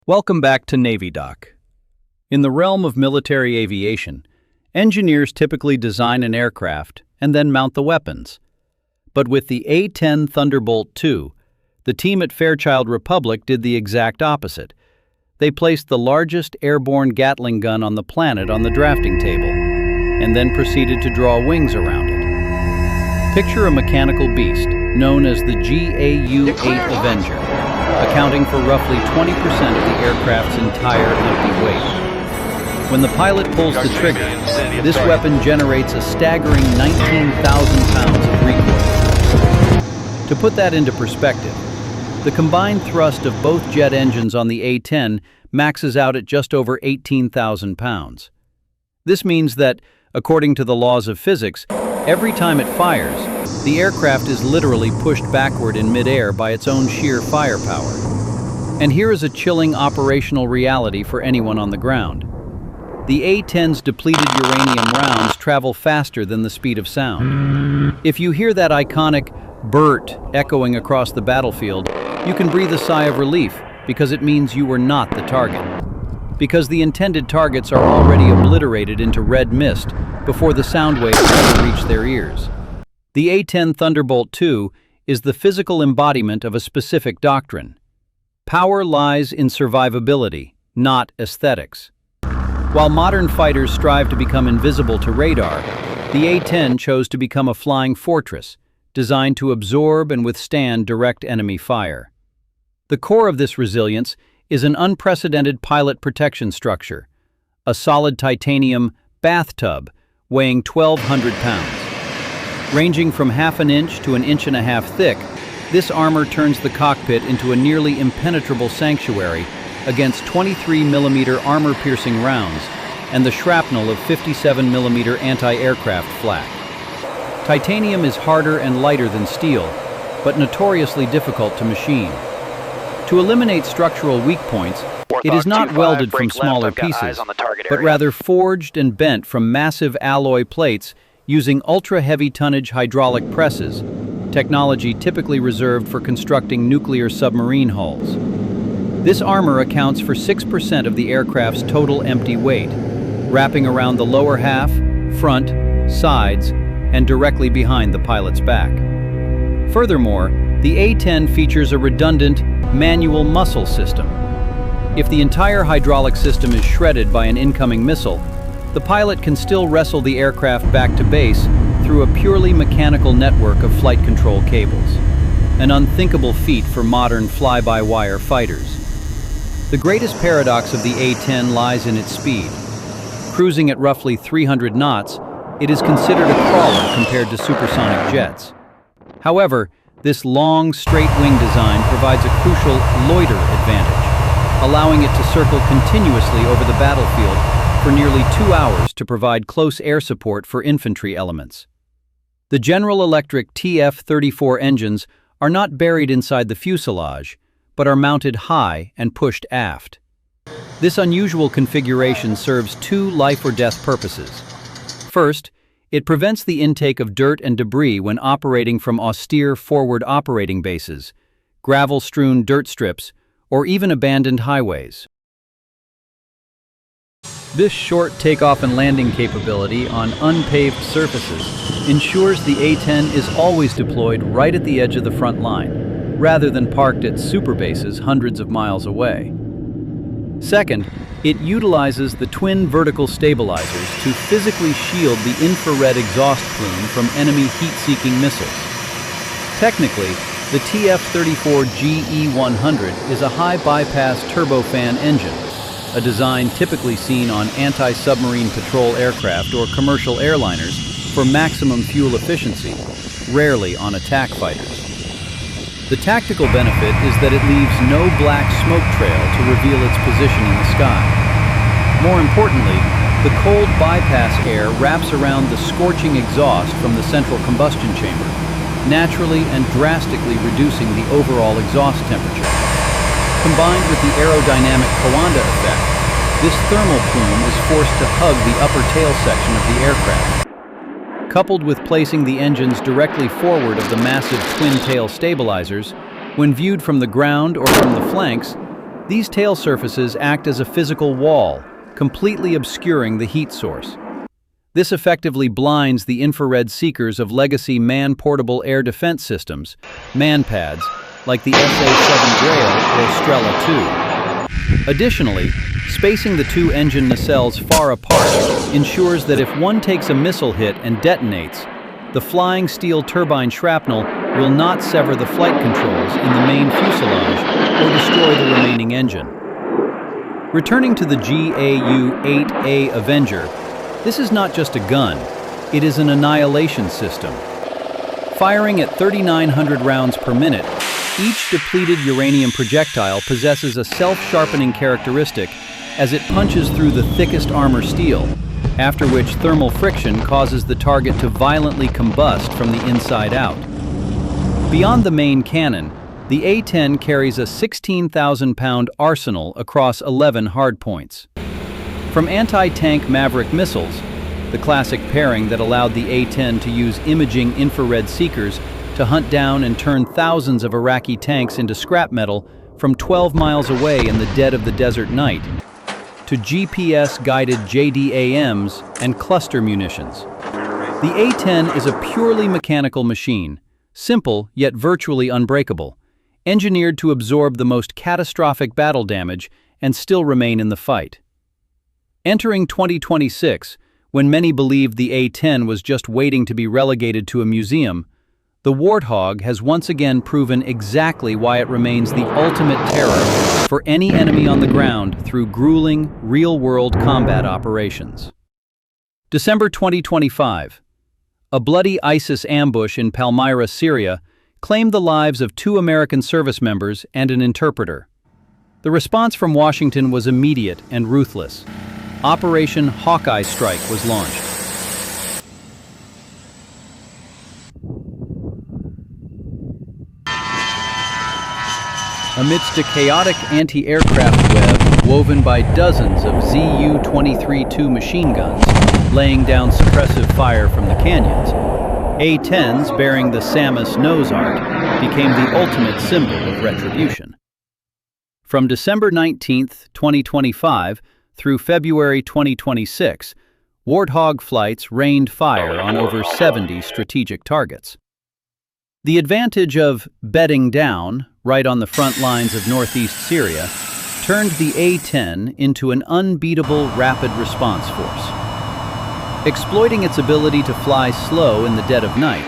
Welcome back to navydoc. In the realm of military aviation, engineers typically design an aircraft and then mount the weapons. But with the A-10 Thunderbolt II, the team at Fairchild Republic did the exact opposite. They placed the largest airborne Gatling gun on the planet on the drafting table, and then proceeded to draw wings around it. Picture a mechanical beast known as the GAU-8 Avenger, accounting for roughly 20% of the aircraft's entire empty weight. When the pilot pulls the trigger, this weapon generates a staggering 19,000 pounds of recoil. To put that into perspective, the combined thrust of both jet engines on the A-10 maxes out at just over 18,000 pounds. This means that, according to the laws of physics, every time it fires, the aircraft is literally pushed backward in midair by its own sheer firepower. And here is a chilling operational reality for anyone on the ground. The A-10's depleted uranium rounds travel faster than the speed of sound. If you hear that iconic "Bert" echoing across the battlefield, you can breathe a sigh of relief because it means you were not the target. Because the intended targets are already obliterated into red mist before the sound waves ever reach their ears. The A-10 Thunderbolt II is the physical embodiment of a specific doctrine. Power lies in survivability, not aesthetics. While modern fighters strive to become invisible to radar, the A-10 chose to become a flying fortress, designed to absorb and withstand direct enemy fire. The core of this resilience is an unprecedented pilot protection structure, a solid titanium bathtub weighing 1,200 pounds. Ranging from half an inch to an inch and a half thick, this armor turns the cockpit into a nearly impenetrable sanctuary against 23mm armor-piercing rounds and the shrapnel of 57mm anti-aircraft flak. Titanium is harder and lighter than steel, but notoriously difficult to machine. To eliminate structural weak points, it is not welded from smaller pieces, but rather forged and bent from massive alloy plates using ultra-heavy tonnage hydraulic presses, technology typically reserved for constructing nuclear submarine hulls. This armor accounts for 6% of the aircraft's total empty weight, wrapping around the lower half, front, sides, and directly behind the pilot's back. Furthermore, the A-10 features a redundant, manual muscle system. If the entire hydraulic system is shredded by an incoming missile, the pilot can still wrestle the aircraft back to base through a purely mechanical network of flight control cables. An unthinkable feat for modern fly-by-wire fighters. The greatest paradox of the A-10 lies in its speed. Cruising at roughly 300 knots, it is considered a crawler compared to supersonic jets. However, this long, straight wing design provides a crucial loiter advantage, allowing it to circle continuously over the battlefield for nearly 2 hours to provide close air support for infantry elements. The General Electric TF-34 engines are not buried inside the fuselage, but are mounted high and pushed aft. This unusual configuration serves two life-or-death purposes. First, it prevents the intake of dirt and debris when operating from austere forward operating bases, gravel-strewn dirt strips, or even abandoned highways. This short takeoff and landing capability on unpaved surfaces ensures the A-10 is always deployed right at the edge of the front line, rather than parked at super bases hundreds of miles away. Second, it utilizes the twin vertical stabilizers to physically shield the infrared exhaust plume from enemy heat-seeking missiles. Technically, the TF-34 GE-100 is a high-bypass turbofan engine, a design typically seen on anti-submarine patrol aircraft or commercial airliners for maximum fuel efficiency, rarely on attack fighters. The tactical benefit is that it leaves no black smoke trail to reveal its position in the sky. More importantly, the cold bypass air wraps around the scorching exhaust from the central combustion chamber, naturally and drastically reducing the overall exhaust temperature. Combined with the aerodynamic Coanda effect, this thermal plume is forced to hug the upper tail section of the aircraft. Coupled with placing the engines directly forward of the massive twin-tail stabilizers, when viewed from the ground or from the flanks, These tail surfaces act as a physical wall, completely obscuring the heat source. This effectively blinds the infrared seekers of legacy man-portable air defense systems, MANPADS, like the SA-7 Grail or Strela II. Additionally, spacing the two engine nacelles far apart ensures that if one takes a missile hit and detonates, the flying steel turbine shrapnel will not sever the flight controls in the main fuselage or destroy the remaining engine. Returning to the GAU-8 Avenger, this is not just a gun, it is an annihilation system. Firing at 3,900 rounds per minute, each depleted uranium projectile possesses a self-sharpening characteristic as it punches through the thickest armor steel, after which thermal friction causes the target to violently combust from the inside out. Beyond the main cannon, the A-10 carries a 16,000-pound arsenal across 11 hardpoints. From anti-tank Maverick missiles, the classic pairing that allowed the A-10 to use imaging infrared seekers to hunt down and turn thousands of Iraqi tanks into scrap metal from 12 miles away in the dead of the desert night, to GPS-guided JDAMs and cluster munitions. The A-10 is a purely mechanical machine, simple yet virtually unbreakable, engineered to absorb the most catastrophic battle damage and still remain in the fight. Entering 2026, when many believed the A-10 was just waiting to be relegated to a museum, the Warthog has once again proven exactly why it remains the ultimate terror for any enemy on the ground through grueling, real-world combat operations. December 2025. A bloody ISIS ambush in Palmyra, Syria, claimed the lives of 2 American service members and an interpreter. The response from Washington was immediate and ruthless. Operation Hawkeye Strike was launched. Amidst a chaotic anti-aircraft web woven by dozens of ZU-23-2 machine guns, laying down suppressive fire from the canyons, A-10s bearing the SAMUS nose art became the ultimate symbol of retribution. From December 19, 2025, through February 2026, Warthog flights rained fire on over 70 strategic targets. The advantage of bedding down, right on the front lines of northeast Syria, turned the A-10 into an unbeatable rapid response force. Exploiting its ability to fly slow in the dead of night,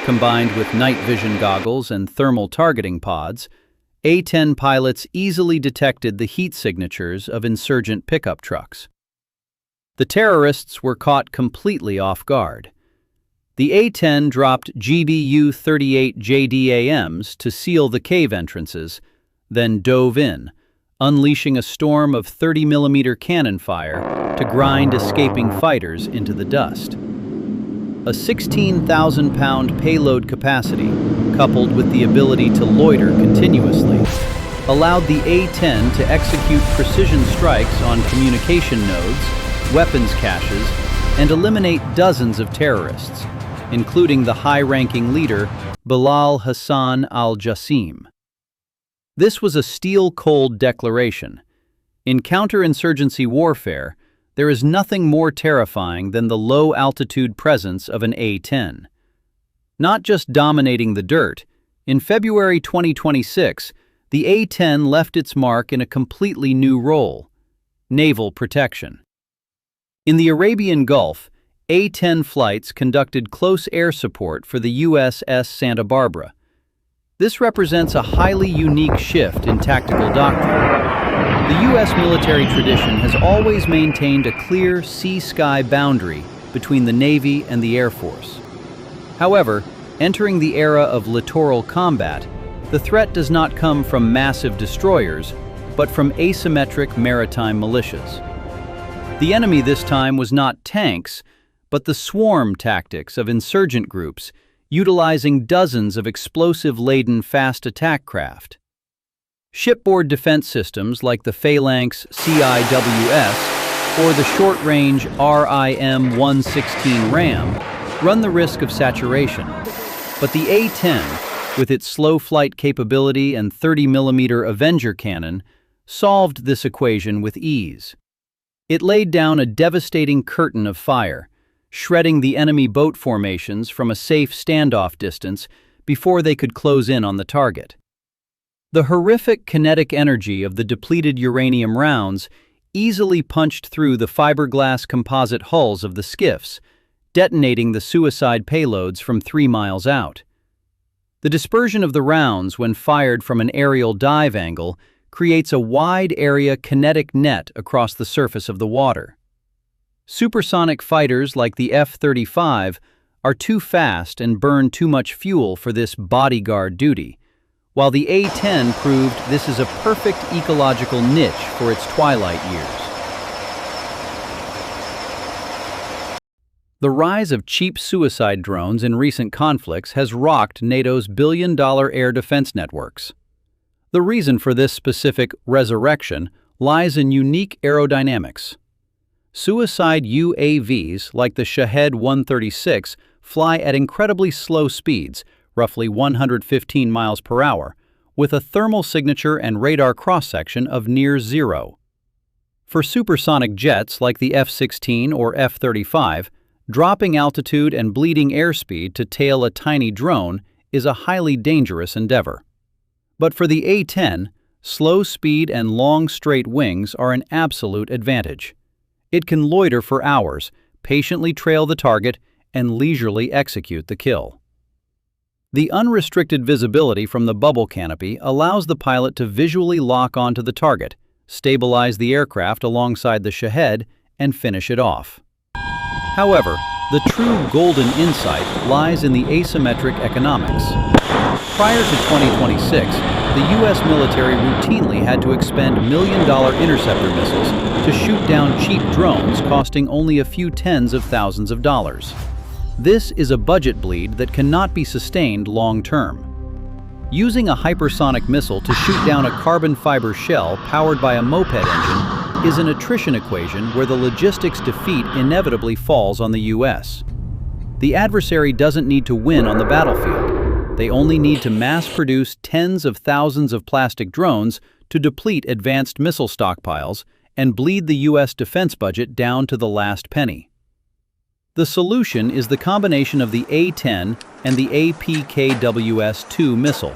combined with night vision goggles and thermal targeting pods, A-10 pilots easily detected the heat signatures of insurgent pickup trucks. The terrorists were caught completely off guard. The A-10 dropped GBU-38 JDAMs to seal the cave entrances, then dove in, unleashing a storm of 30mm cannon fire to grind escaping fighters into the dust. A 16,000-pound payload capacity, coupled with the ability to loiter continuously, allowed the A-10 to execute precision strikes on communication nodes, weapons caches, and eliminate dozens of terrorists, including the high-ranking leader Bilal Hassan al-Jassim. This was a steel-cold declaration. In counterinsurgency warfare, there is nothing more terrifying than the low-altitude presence of an A-10. Not just dominating the dirt, in February 2026, the A-10 left its mark in a completely new role: naval protection. In the Arabian Gulf, A-10 flights conducted close air support for the USS Santa Barbara. This represents a highly unique shift in tactical doctrine. The U.S. military tradition has always maintained a clear sea-sky boundary between the Navy and the Air Force. However, entering the era of littoral combat, the threat does not come from massive destroyers, but from asymmetric maritime militias. The enemy this time was not tanks, but the swarm tactics of insurgent groups, utilizing dozens of explosive-laden fast attack craft. Shipboard defense systems like the Phalanx CIWS or the short-range RIM-116 RAM run the risk of saturation, but the A-10, with its slow flight capability and 30mm Avenger cannon, solved this equation with ease. It laid down a devastating curtain of fire, shredding the enemy boat formations from a safe standoff distance before they could close in on the target. The horrific kinetic energy of the depleted uranium rounds easily punched through the fiberglass composite hulls of the skiffs, detonating the suicide payloads from 3 miles out. The dispersion of the rounds when fired from an aerial dive angle creates a wide-area kinetic net across the surface of the water. Supersonic fighters like the F-35 are too fast and burn too much fuel for this bodyguard duty, while the A-10 proved this is a perfect ecological niche for its twilight years. The rise of cheap suicide drones in recent conflicts has rocked NATO's billion-dollar air defense networks. The reason for this specific resurrection lies in unique aerodynamics. Suicide UAVs like the Shahed 136 fly at incredibly slow speeds, roughly 115 miles per hour, with a thermal signature and radar cross-section of near zero. For supersonic jets like the F-16 or F-35, dropping altitude and bleeding airspeed to tail a tiny drone is a highly dangerous endeavor. But for the A-10, slow speed and long straight wings are an absolute advantage. It can loiter for hours, patiently trail the target, and leisurely execute the kill. The unrestricted visibility from the bubble canopy allows the pilot to visually lock onto the target, stabilize the aircraft alongside the Shahed, and finish it off. However, the true golden insight lies in the asymmetric economics. Prior to 2026, the U.S. military routinely had to expend million-dollar interceptor missiles to shoot down cheap drones costing only a few tens of thousands of dollars. This is a budget bleed that cannot be sustained long-term. Using a hypersonic missile to shoot down a carbon fiber shell powered by a moped engine is an attrition equation where the logistics defeat inevitably falls on the U.S. The adversary doesn't need to win on the battlefield. They only need to mass-produce tens of thousands of plastic drones to deplete advanced missile stockpiles and bleed the U.S. defense budget down to the last penny. The solution is the combination of the A-10 and the APKWS II missile.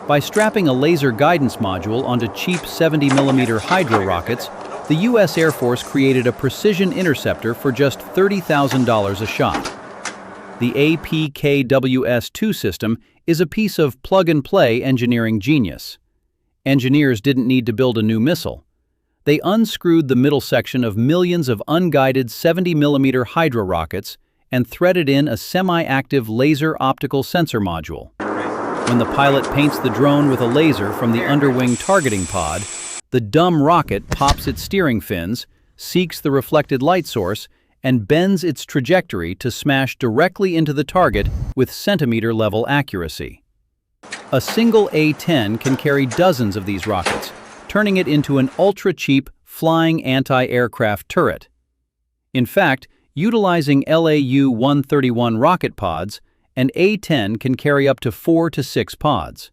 By strapping a laser guidance module onto cheap 70mm hydro rockets, the U.S. Air Force created a precision interceptor for just $30,000 a shot. The APKWS II system is a piece of plug-and-play engineering genius. Engineers didn't need to build a new missile. They unscrewed the middle section of millions of unguided 70mm hydro rockets and threaded in a semi-active laser optical sensor module. When the pilot paints the drone with a laser from the underwing targeting pod, the dumb rocket pops its steering fins, seeks the reflected light source, and bends its trajectory to smash directly into the target with centimeter-level accuracy. A single A-10 can carry dozens of these rockets, turning it into an ultra-cheap flying anti-aircraft turret. In fact, utilizing LAU-131 rocket pods, an A-10 can carry up to 4 to 6 pods.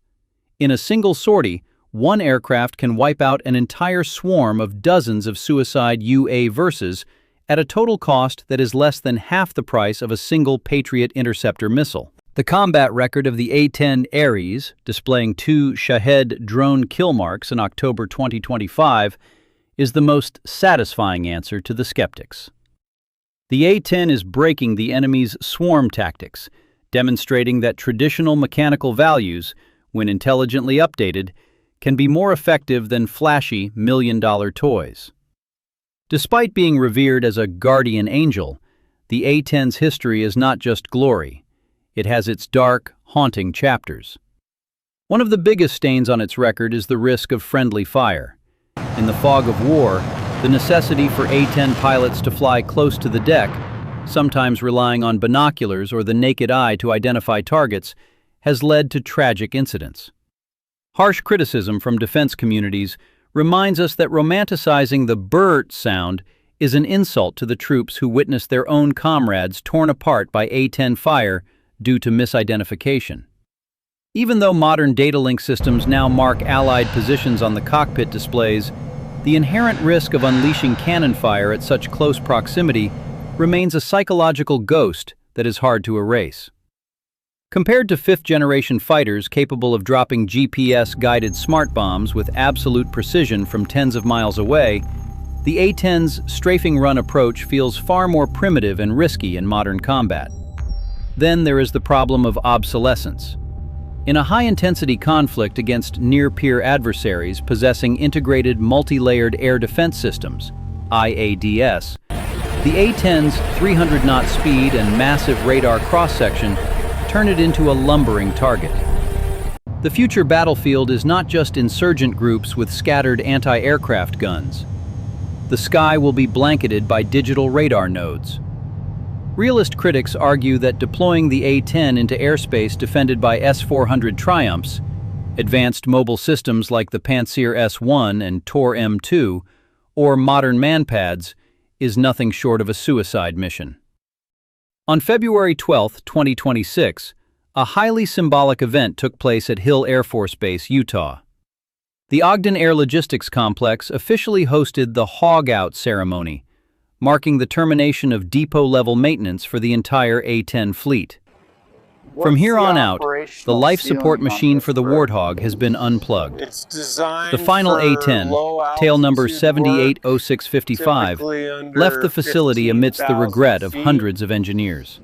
In a single sortie, one aircraft can wipe out an entire swarm of dozens of suicide UAVs at a total cost that is less than half the price of a single Patriot interceptor missile. The combat record of the A-10 Ares, displaying 2 Shahed drone kill marks in October 2025, is the most satisfying answer to the skeptics. The A-10 is breaking the enemy's swarm tactics, demonstrating that traditional mechanical values, when intelligently updated, can be more effective than flashy million-dollar toys. Despite being revered as a guardian angel, the A-10's history is not just glory. It has its dark, haunting chapters. One of the biggest stains on its record is the risk of friendly fire. In the fog of war, the necessity for A-10 pilots to fly close to the deck, sometimes relying on binoculars or the naked eye to identify targets, has led to tragic incidents. Harsh criticism from defense communities reminds us that romanticizing the brrr sound is an insult to the troops who witnessed their own comrades torn apart by A-10 fire due to misidentification. Even though modern data link systems now mark Allied positions on the cockpit displays, the inherent risk of unleashing cannon fire at such close proximity remains a psychological ghost that is hard to erase. Compared to fifth-generation fighters capable of dropping GPS-guided smart bombs with absolute precision from tens of miles away, the A-10's strafing run approach feels far more primitive and risky in modern combat. Then there is the problem of obsolescence. In a high-intensity conflict against near-peer adversaries possessing integrated multi-layered air defense systems, IADS, the A-10's 300-knot speed and massive radar cross-section turn it into a lumbering target. The future battlefield is not just insurgent groups with scattered anti-aircraft guns. The sky will be blanketed by digital radar nodes. Realist critics argue that deploying the A-10 into airspace defended by S-400 Triumphs, advanced mobile systems like the Pantsir S-1 and Tor M2, or modern manpads, is nothing short of a suicide mission. On February 12, 2026, a highly symbolic event took place at Hill Air Force Base, Utah. The Ogden Air Logistics Complex officially hosted the Hawg Out ceremony, marking the termination of depot-level maintenance for the entire A-10 fleet. From here on out, the life support machine for the Warthog has been unplugged. The final A-10, tail number 780655, left the facility amidst the regret of hundreds of engineers.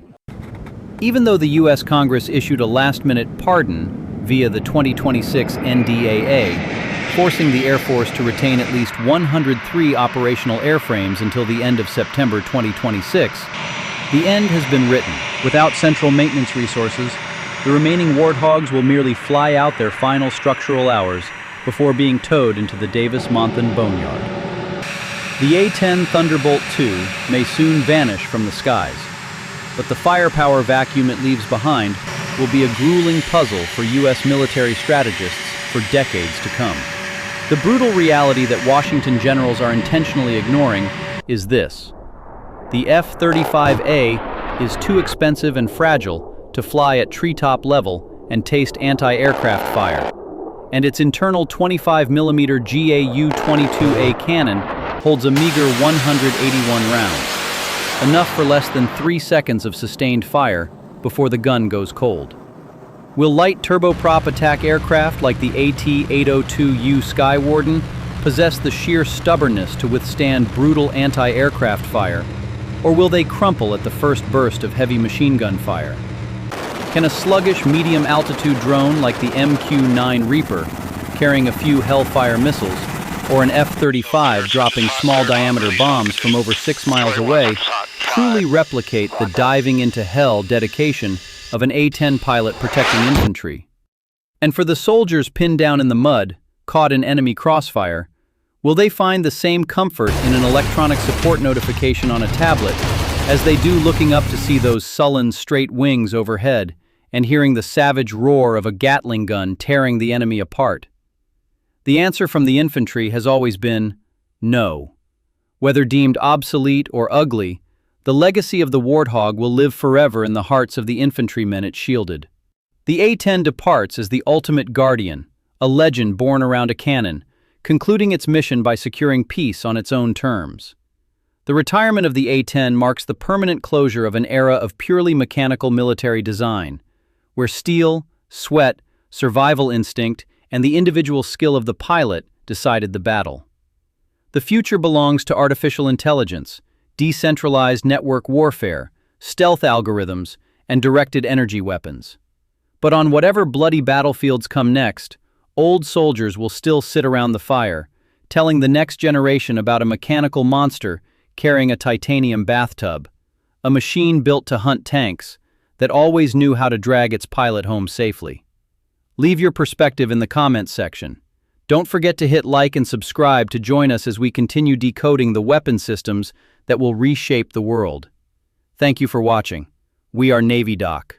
Even though the U.S. Congress issued a last-minute pardon via the 2026 NDAA, forcing the Air Force to retain at least 103 operational airframes until the end of September 2026, the end has been written. Without central maintenance resources, the remaining Warthogs will merely fly out their final structural hours before being towed into the Davis-Monthan Boneyard. The A-10 Thunderbolt II may soon vanish from the skies, but the firepower vacuum it leaves behind will be a grueling puzzle for U.S. military strategists for decades to come. The brutal reality that Washington generals are intentionally ignoring is this: the F-35A is too expensive and fragile to fly at treetop level and taste anti-aircraft fire, and its internal 25mm GAU-22A cannon holds a meager 181 rounds, enough for less than 3 seconds of sustained fire before the gun goes cold. Will light turboprop attack aircraft like the AT-802U Skywarden possess the sheer stubbornness to withstand brutal anti-aircraft fire, or will they crumple at the first burst of heavy machine gun fire? Can a sluggish medium-altitude drone like the MQ-9 Reaper, carrying a few Hellfire missiles, or an F-35 dropping small-diameter bombs from over 6 miles away, truly replicate the diving-into-hell dedication of an A-10 pilot protecting infantry? And for the soldiers pinned down in the mud, caught in enemy crossfire, will they find the same comfort in an electronic support notification on a tablet as they do looking up to see those sullen, straight wings overhead and hearing the savage roar of a Gatling gun tearing the enemy apart? The answer from the infantry has always been no. Whether deemed obsolete or ugly, the legacy of the Warthog will live forever in the hearts of the infantrymen it shielded. The A-10 departs as the ultimate guardian, a legend born around a cannon, concluding its mission by securing peace on its own terms. The retirement of the A-10 marks the permanent closure of an era of purely mechanical military design, where steel, sweat, survival instinct, and the individual skill of the pilot decided the battle. The future belongs to artificial intelligence, decentralized network warfare, stealth algorithms, and directed energy weapons. But on whatever bloody battlefields come next, old soldiers will still sit around the fire, telling the next generation about a mechanical monster carrying a titanium bathtub, a machine built to hunt tanks that always knew how to drag its pilot home safely. Leave your perspective in the comments section. Don't forget to hit like and subscribe to join us as we continue decoding the weapon systems that will reshape the world. Thank you for watching. We are navydoc.